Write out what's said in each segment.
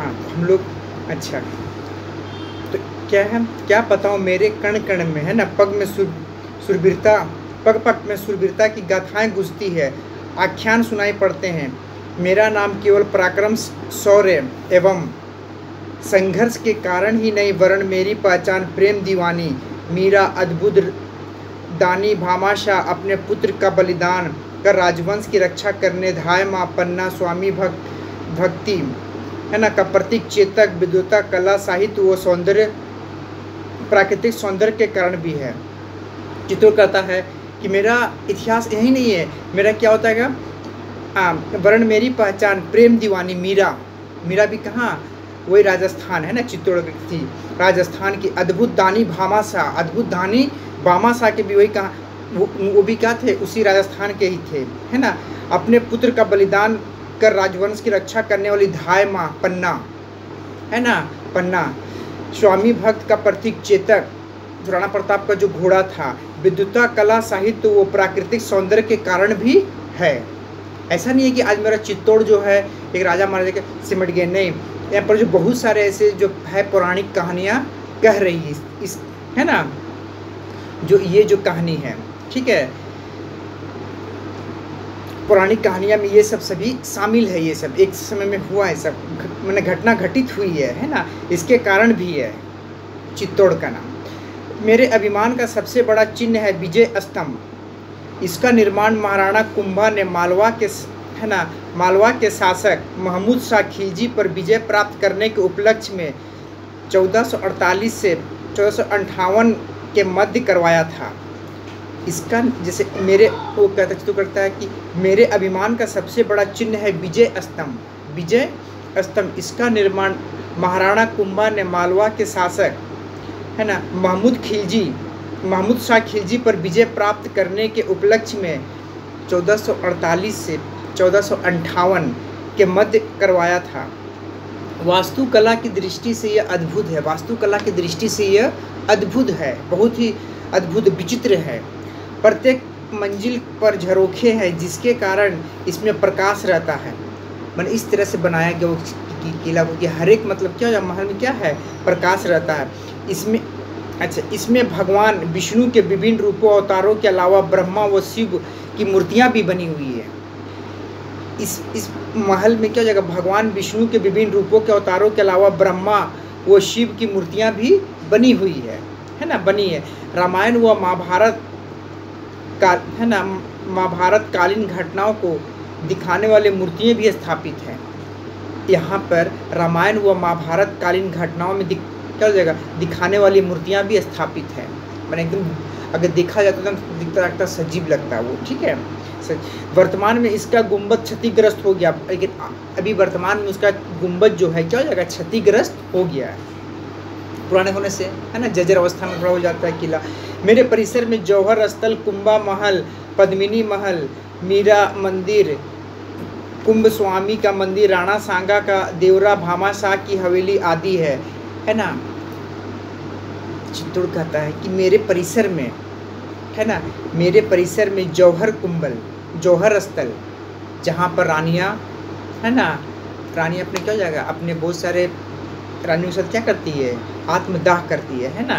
हाँ हम लोग, अच्छा तो क्या है, क्या बताऊँ मेरे कण कण में, है ना, पग में सुरवीरता, पग पग में सुरवीरता की गाथाएं गूंजती है, आख्यान सुनाई पड़ते हैं। मेरा नाम केवल पराक्रम, शौर्य एवं संघर्ष के कारण ही नहीं, वरण मेरी पहचान प्रेम दीवानी। मीरा अद्भुत दानी, भामाशाह अपने पुत्र का बलिदान कर राजवंश की रक्षा करने धाय। माँ पन्ना स्वामी भक्ति, है ना, का प्रतीक, चेतक, विद्वता, कला, साहित्य व सौंदर्य, प्राकृतिक सौंदर्य के कारण भी है। चित्रों कहता है कि मेरा इतिहास यही नहीं है, मेरा क्या होता है, वर्ण मेरी पहचान प्रेम दीवानी। मीरा भी कहाँ, वही राजस्थान, है ना, चित्तौड़ की थी, राजस्थान की। अद्भुत दानी भामाशाह, अद्भुत दानी भामाशाह के भी वही कहाँ, वो भी क्या थे, उसी राजस्थान के ही थे, है ना। अपने पुत्र का बलिदान कर राजवंश की रक्षा करने वाली धाय माँ पन्ना, है ना, पन्ना। स्वामी भक्त का प्रतीक चेतक, जो राणा प्रताप का जो घोड़ा था। विद्वता, कला, साहित्य वो प्राकृतिक सौंदर्य के कारण भी है। ऐसा नहीं है कि आज मेरा चित्तौड़ जो है एक राजा महाराजा के सिमट गए, नहीं, यहाँ पर जो बहुत सारे ऐसे जो है पौराणिक कहानियाँ कह रही है इस, है ना, जो ये जो कहानी है, ठीक है, पौराणिक कहानियाँ में ये सब सभी शामिल है। ये सब एक समय में हुआ है, सब मैंने घटना घटित हुई है ना, इसके कारण भी है चित्तौड़ का नाम। मेरे अभिमान का सबसे बड़ा चिन्ह है विजय स्तंभ। इसका निर्माण महाराणा कुंभा ने मालवा के, है ना, मालवा के शासक महमूद शाह खिलजी पर विजय प्राप्त करने के उपलक्ष्य में 1448 से 1458 के मध्य करवाया था। इसका जैसे मेरे वो करता है कि मेरे अभिमान का सबसे बड़ा चिन्ह है विजय स्तंभ। विजय स्तंभ, इसका निर्माण महाराणा कुंभा ने मालवा के शासक, है ना, महमूद शाह खिलजी पर विजय प्राप्त करने के उपलक्ष्य में 1448 से 1458 के मध्य करवाया था। वास्तुकला की दृष्टि से यह अद्भुत है, वास्तुकला की दृष्टि से यह अद्भुत है, बहुत ही अद्भुत विचित्र है। प्रत्येक मंजिल पर झरोखे हैं जिसके कारण इसमें प्रकाश रहता है। मैंने इस तरह से बनाया गया वो किला को कि हर एक मतलब क्या है, महल में क्या है, प्रकाश रहता है इसमें। अच्छा, इसमें भगवान विष्णु के विभिन्न रूपों अवतारों के अलावा ब्रह्मा व शिव की मूर्तियां भी बनी हुई है। इस महल में क्या जगह भगवान विष्णु के विभिन्न रूपों के अवतारों के अलावा ब्रह्मा व शिव की मूर्तियां भी बनी हुई है ना, बनी है। रामायण व महाभारत का, है ना, महाभारत कालीन घटनाओं को दिखाने वाले मूर्तियां भी स्थापित हैं। यहाँ पर रामायण व महाभारत कालीन घटनाओं में क्या जगह दिखाने वाली मूर्तियां भी स्थापित हैं। मैंने एकदम अगर देखा जाए तो एकदम दिखता लगता, सजीव लगता है वो, ठीक है। वर्तमान में इसका गुंबद क्षतिग्रस्त हो गया, लेकिन अभी वर्तमान में उसका गुंबद जो है क्या हो जाएगा, क्षतिग्रस्त हो गया है पुराने होने से, है ना, जर्जर अवस्था में खड़ा हो जाता है किला। मेरे परिसर में जौहर स्थल, कुंभा महल, पद्मिनी महल, मीरा मंदिर, कुंभ स्वामी का मंदिर, राणा सांगा का देवरा, भामाशाह की हवेली आदि है ना। चित्तौड़ कहता है कि मेरे परिसर में, है ना, मेरे परिसर में जौहर कुंभल, जौहर स्थल, जहाँ पर रानियाँ, है ना, रानियाँ अपने क्या हो जाएगा, अपने बहुत सारे रानियों के साथ क्या करती है, आत्मदाह करती है ना,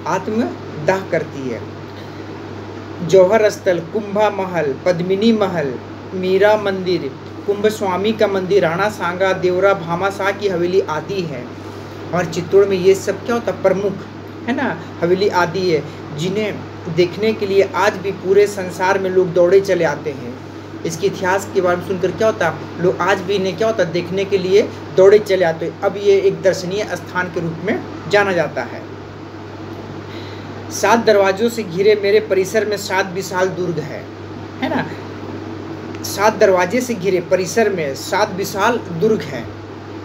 आत्मदाह करती है। जौहर स्थल, कुंभा महल, पद्मिनी महल, मीरा मंदिर, कुंभ स्वामी का मंदिर, राणा सांगा, देवरा, भामाशाह की हवेली आदि है। और चित्तौड़ में ये सब क्या होता है, प्रमुख, है ना, हवेली आदि है, जिन्हें देखने के लिए आज भी पूरे संसार में लोग दौड़े चले आते हैं। इसके इतिहास के बारे में सुनकर क्या होता, लोग आज भी इन्हें क्या होता देखने के लिए दौड़े चले आते हैं। अब ये एक दर्शनीय स्थान के रूप में जाना जाता है। 7 दरवाजों से घिरे मेरे परिसर में 7 विशाल दुर्ग है ना। 7 दरवाजे से घिरे परिसर में 7 विशाल दुर्ग हैं,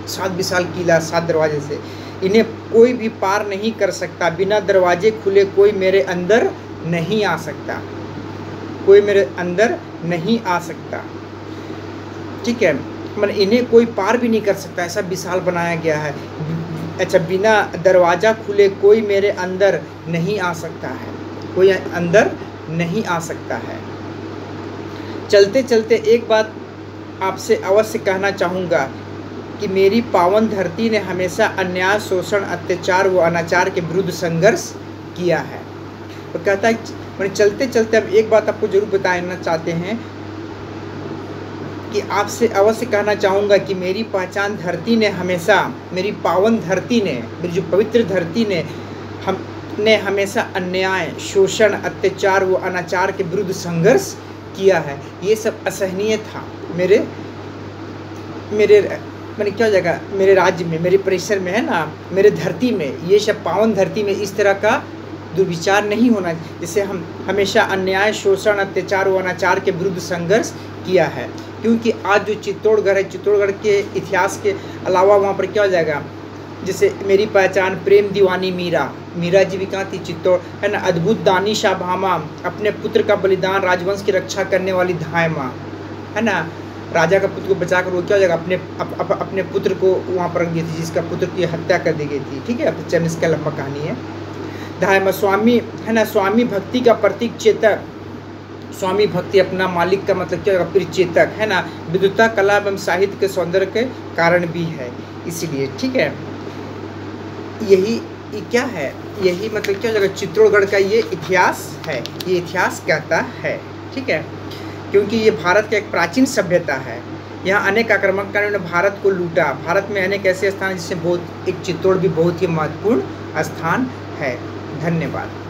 7 विशाल किला, 7 दरवाजे से। इन्हें कोई भी पार नहीं कर सकता, बिना दरवाजे खुले कोई मेरे अंदर नहीं आ सकता, कोई मेरे अंदर नहीं आ सकता, ठीक है। मतलब इन्हें कोई पार भी नहीं कर सकता, ऐसा विशाल बनाया गया है। अच्छा, बिना दरवाज़ा खुले कोई मेरे अंदर नहीं आ सकता है, कोई अंदर नहीं आ सकता है। चलते चलते एक बात आपसे अवश्य कहना चाहूँगा कि मेरी पावन धरती ने हमेशा अन्याय, शोषण, अत्याचार व अनाचार के विरुद्ध संघर्ष किया है। तो कहता है, मैंने चलते चलते अब एक बात आपको जरूर बताना चाहते हैं कि आपसे अवश्य कहना चाहूँगा कि मेरी पहचान धरती ने हमेशा, मेरी पावन धरती ने, मेरी जो पवित्र धरती ने हमेशा अन्याय, शोषण, अत्याचार व अनाचार के विरुद्ध संघर्ष किया है। ये सब असहनीय था मेरे मैंने क्या जगह, मेरे राज्य में, मेरे परिसर में, है ना, मेरे धरती में, ये सब पावन धरती में इस तरह का दुर्विचार नहीं होना, जिससे हम हमेशा अन्याय, शोषण, अत्याचार व अनाचार के विरुद्ध संघर्ष किया है। क्योंकि आज जो चित्तौड़गढ़ है, चित्तौड़गढ़ के इतिहास के अलावा वहाँ पर क्या हो जाएगा, जैसे मेरी पहचान प्रेम दीवानी मीरा जी भी कहाँ थी, चित्तौड़, है ना, अद्भुत दानिशा भामा, अपने पुत्र का बलिदान, राजवंश की रक्षा करने वाली धाय माँ, है ना, राजा का पुत्र को बचाकर वो क्या हो जाएगा, अपने पुत्र को वहाँ पर रख दी थी, जिसका पुत्र की हत्या कर दी गई थी। ठीक है, अब चरण इसका लंबा कहानी है। धाय माँ स्वामी, है ना, स्वामी भक्ति का प्रतीक चेतक, स्वामी भक्ति अपना मालिक का मतलब क्या होगा, फिर चेतक, है ना, विद्वता, कला एवं साहित्य के सौंदर्य के कारण भी है, इसीलिए। ठीक है, यही क्या है, यही मतलब क्या जगह चित्तौड़गढ़ का ये इतिहास है, ये इतिहास कहता है। ठीक है, क्योंकि ये भारत का एक प्राचीन सभ्यता है। यहाँ अनेक आक्रमणकारियों ने भारत को लूटा। भारत में अनेक ऐसे स्थान जिसमें एक चित्तौड़ भी बहुत ही महत्वपूर्ण स्थान है। धन्यवाद।